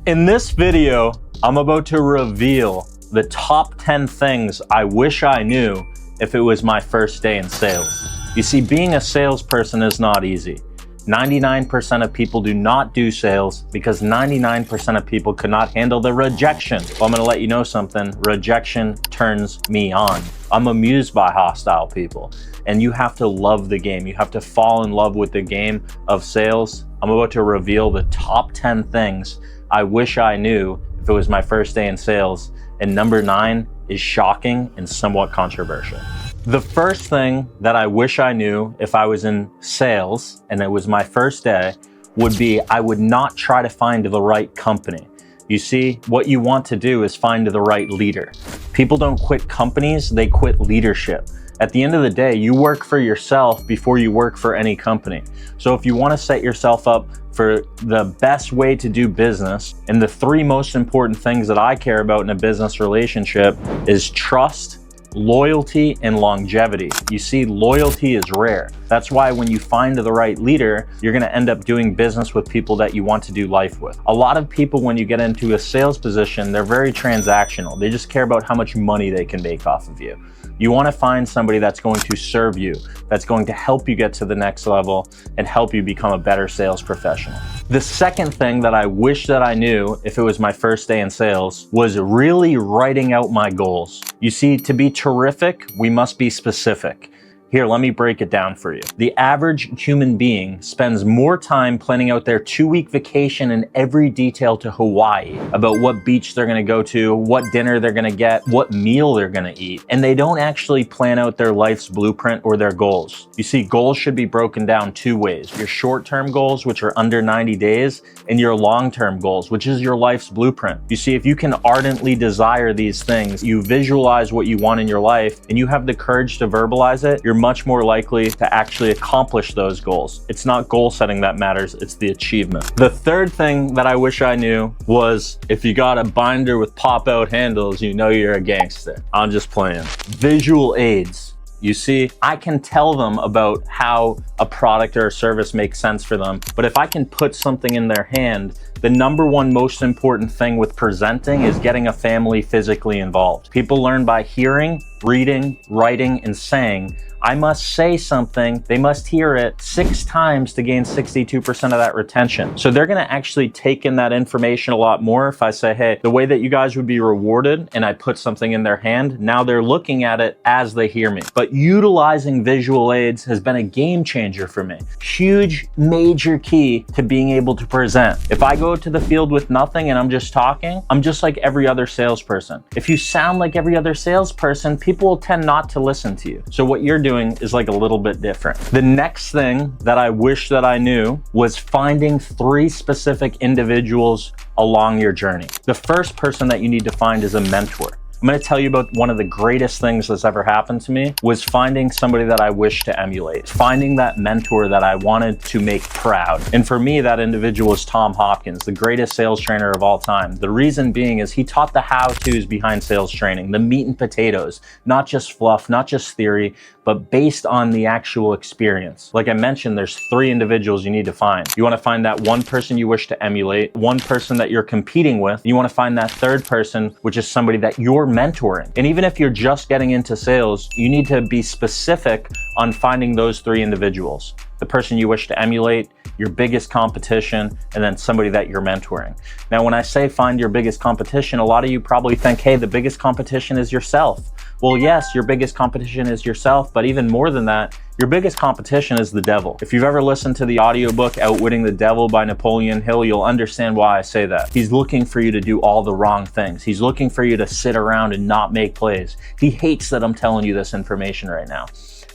In this video, I'm about to reveal the top 10 things I wish I knew if it was my first day in sales. You see, being a salesperson is not easy. 99% of people do not do sales because 99% of people could not handle the rejection. Well, I'm gonna let you know something. Rejection turns me on. I'm amused by hostile people. And you have to love the game. You have to fall in love with the game of sales. I'm about to reveal the top 10 things I wish I knew if it was my first day in sales. And number 9 is shocking and somewhat controversial. The first thing that I wish I knew if I was in sales and it was my first day would be I would not try to find the right company. You see, what you want to do is find the right leader. People don't quit companies, they quit leadership. At the end of the day, you work for yourself before you work for any company. So if you want to set yourself up for the best way to do business, and the 3 most important things that I care about in a business relationship is trust, loyalty, and longevity. You see, loyalty is rare. That's why when you find the right leader, you're gonna end up doing business with people that you want to do life with. A lot of people, when you get into a sales position, they're very transactional. They just care about how much money they can make off of you. You wanna find somebody that's going to serve you, that's going to help you get to the next level and help you become a better sales professional. The second thing that I wish that I knew if it was my first day in sales was really writing out my goals. You see, to be terrific, we must be specific. Here, let me break it down for you. The average human being spends more time planning out their 2-week vacation in every detail to Hawaii about what beach they're gonna go to, what dinner they're gonna get, what meal they're gonna eat, and they don't actually plan out their life's blueprint or their goals. You see, goals should be broken down 2 ways. Your short-term goals, which are under 90 days, and your long-term goals, which is your life's blueprint. You see, if you can ardently desire these things, you visualize what you want in your life, and you have the courage to verbalize it, you're much more likely to actually accomplish those goals. It's not goal setting that matters, it's the achievement. The third thing that I wish I knew was if you got a binder with pop-out handles, you know you're a gangster. I'm just playing. Visual aids. You see, I can tell them about how a product or a service makes sense for them, but if I can put something in their hand, the number 1 most important thing with presenting is getting a family physically involved. People learn by hearing, reading, writing, and saying. I must say something, they must hear it 6 times to gain 62% of that retention. So they're gonna actually take in that information a lot more if I say, hey, the way that you guys would be rewarded, and I put something in their hand, now they're looking at it as they hear me. But utilizing visual aids has been a game changer for me. Huge, major key to being able to present. If I go to the field with nothing and I'm just talking, I'm just like every other salesperson. If you sound like every other salesperson, people will tend not to listen to you. So what you're doing is like a little bit different. The next thing that I wish that I knew was finding 3 specific individuals along your journey. The first person that you need to find is a mentor. I'm going to tell you about one of the greatest things that's ever happened to me was finding somebody that I wish to emulate, finding that mentor that I wanted to make proud. And for me, that individual is Tom Hopkins, the greatest sales trainer of all time. The reason being is he taught the how-tos behind sales training, the meat and potatoes, not just fluff, not just theory, but based on the actual experience. Like I mentioned, there's 3 individuals you need to find. You want to find that one person you wish to emulate, one person that you're competing with. You want to find that third person, which is somebody that you're mentoring. And even if you're just getting into sales, you need to be specific on finding those 3 individuals. The person you wish to emulate, your biggest competition, and then somebody that you're mentoring. Now, when I say find your biggest competition, a lot of you probably think, hey, the biggest competition is yourself. Well, yes, your biggest competition is yourself, but even more than that, your biggest competition is the devil. If you've ever listened to the audiobook Outwitting the Devil by Napoleon Hill, you'll understand why I say that. He's looking for you to do all the wrong things. He's looking for you to sit around and not make plays. He hates that I'm telling you this information right now.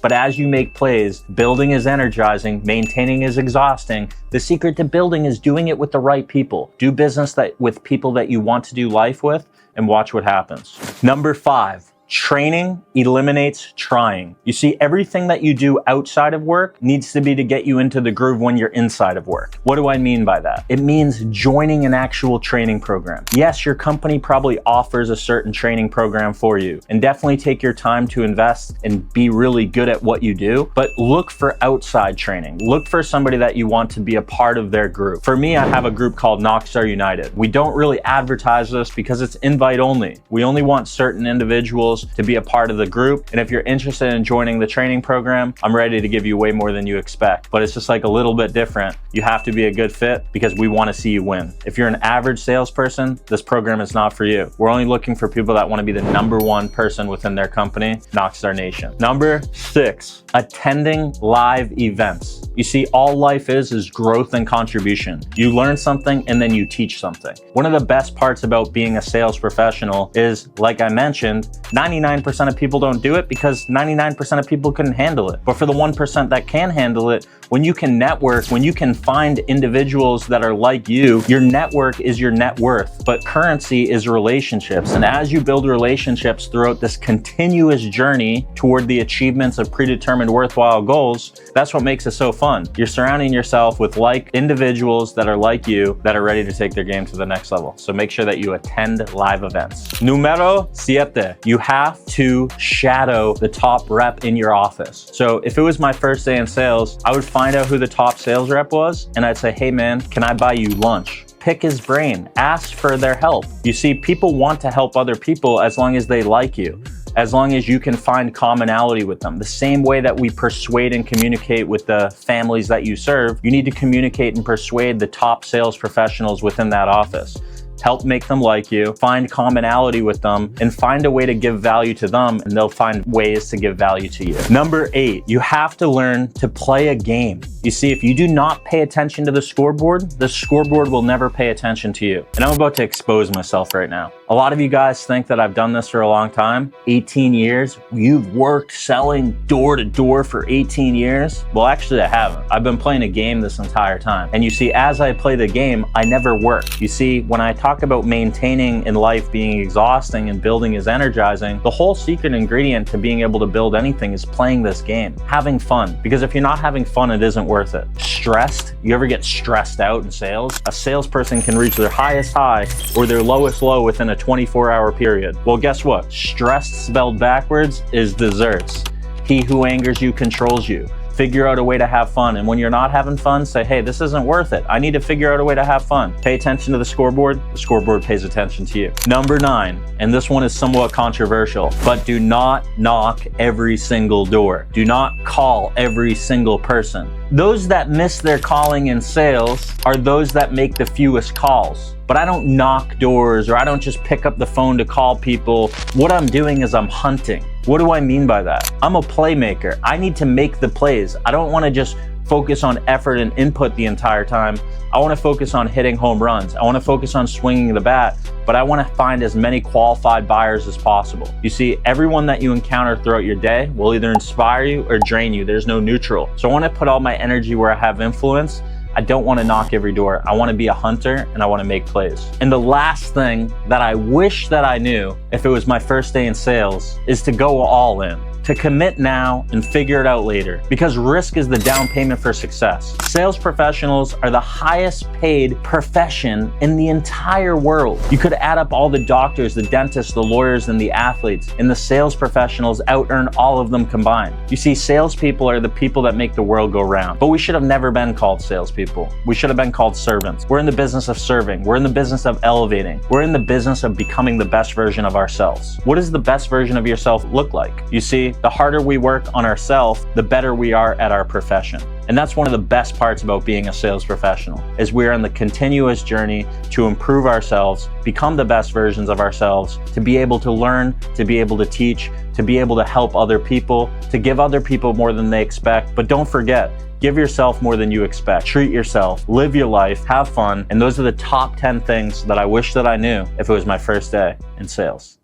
But as you make plays, building is energizing, maintaining is exhausting. The secret to building is doing it with the right people. Do business with people that you want to do life with and watch what happens. Number 5. Training eliminates trying. You see, everything that you do outside of work needs to be to get you into the groove when you're inside of work. What do I mean by that? It means joining an actual training program. Yes, your company probably offers a certain training program for you, and definitely take your time to invest and be really good at what you do, but look for outside training. Look for somebody that you want to be a part of their group. For me, I have a group called Knockstar United. We don't really advertise this because it's invite only. We only want certain individuals to be a part of the group. And if you're interested in joining the training program, I'm ready to give you way more than you expect. But it's just like a little bit different. You have to be a good fit because we want to see you win. If you're an average salesperson, this program is not for you. We're only looking for people that want to be the #1 person within their company, Knockstar Nation. Number 6, attending live events. You see, all life is growth and contribution. You learn something and then you teach something. One of the best parts about being a sales professional is, like I mentioned, 99% of people don't do it because 99% of people couldn't handle it. But for the 1% that can handle it, when you can network, when you can find individuals that are like you, your network is your net worth, but currency is relationships. And as you build relationships throughout this continuous journey toward the achievements of predetermined worthwhile goals, that's what makes it so fun. You're surrounding yourself with like individuals that are like you, that are ready to take their game to the next level. So make sure that you attend live events. Numero 7, you have to shadow the top rep in your office. So if it was my first day in sales, I would find out who the top sales rep was and I'd say, hey man, can I buy you lunch? Pick his brain, ask for their help. You see, people want to help other people as long as they like you, as long as you can find commonality with them. The same way that we persuade and communicate with the families that you serve, you need to communicate and persuade the top sales professionals within that office. Help make them like you, find commonality with them, and find a way to give value to them, and they'll find ways to give value to you. Number 8, you have to learn to play a game. You see, if you do not pay attention to the scoreboard will never pay attention to you. And I'm about to expose myself right now. A lot of you guys think that I've done this for a long time, 18 years. You've worked selling door to door for 18 years. Well, actually I haven't. I've been playing a game this entire time. And you see, as I play the game, I never work. You see, when I talk about maintaining in life being exhausting and building is energizing, the whole secret ingredient to being able to build anything is playing this game, having fun. Because if you're not having fun, it isn't worth it. Stressed, you ever get stressed out in sales? A salesperson can reach their highest high or their lowest low within a 24-hour period. Well, guess what? Stressed spelled backwards is desserts. He who angers you controls you. Figure out a way to have fun. And when you're not having fun, say, hey, this isn't worth it. I need to figure out a way to have fun. Pay attention to the scoreboard pays attention to you. Number 9, and this one is somewhat controversial, but do not knock every single door. Do not call every single person. Those that miss their calling in sales are those that make the fewest calls. But I don't knock doors, or I don't just pick up the phone to call people. What I'm doing is I'm hunting. What do I mean by that? I'm a playmaker. I need to make the plays. I don't want to just focus on effort and input the entire time. I want to focus on hitting home runs. I want to focus on swinging the bat, but I want to find as many qualified buyers as possible. You see, everyone that you encounter throughout your day will either inspire you or drain you. There's no neutral. So I want to put all my energy where I have influence. I don't want to knock every door. I want to be a hunter and I want to make plays. And the last thing that I wish that I knew if it was my first day in sales is to go all in. To commit now and figure it out later, because risk is the down payment for success. Sales professionals are the highest paid profession in the entire world. You could add up all the doctors, the dentists, the lawyers, and the athletes, and the sales professionals out-earn all of them combined. You see, salespeople are the people that make the world go round, but we should have never been called salespeople. We should have been called servants. We're in the business of serving. We're in the business of elevating. We're in the business of becoming the best version of ourselves. What does the best version of yourself look like? You see, the harder we work on ourselves, the better we are at our profession. And that's one of the best parts about being a sales professional, is we're on the continuous journey to improve ourselves, become the best versions of ourselves, to be able to learn, to be able to teach, to be able to help other people, to give other people more than they expect. But don't forget, give yourself more than you expect. Treat yourself, live your life, have fun. And those are the top 10 things that I wish that I knew if it was my first day in sales.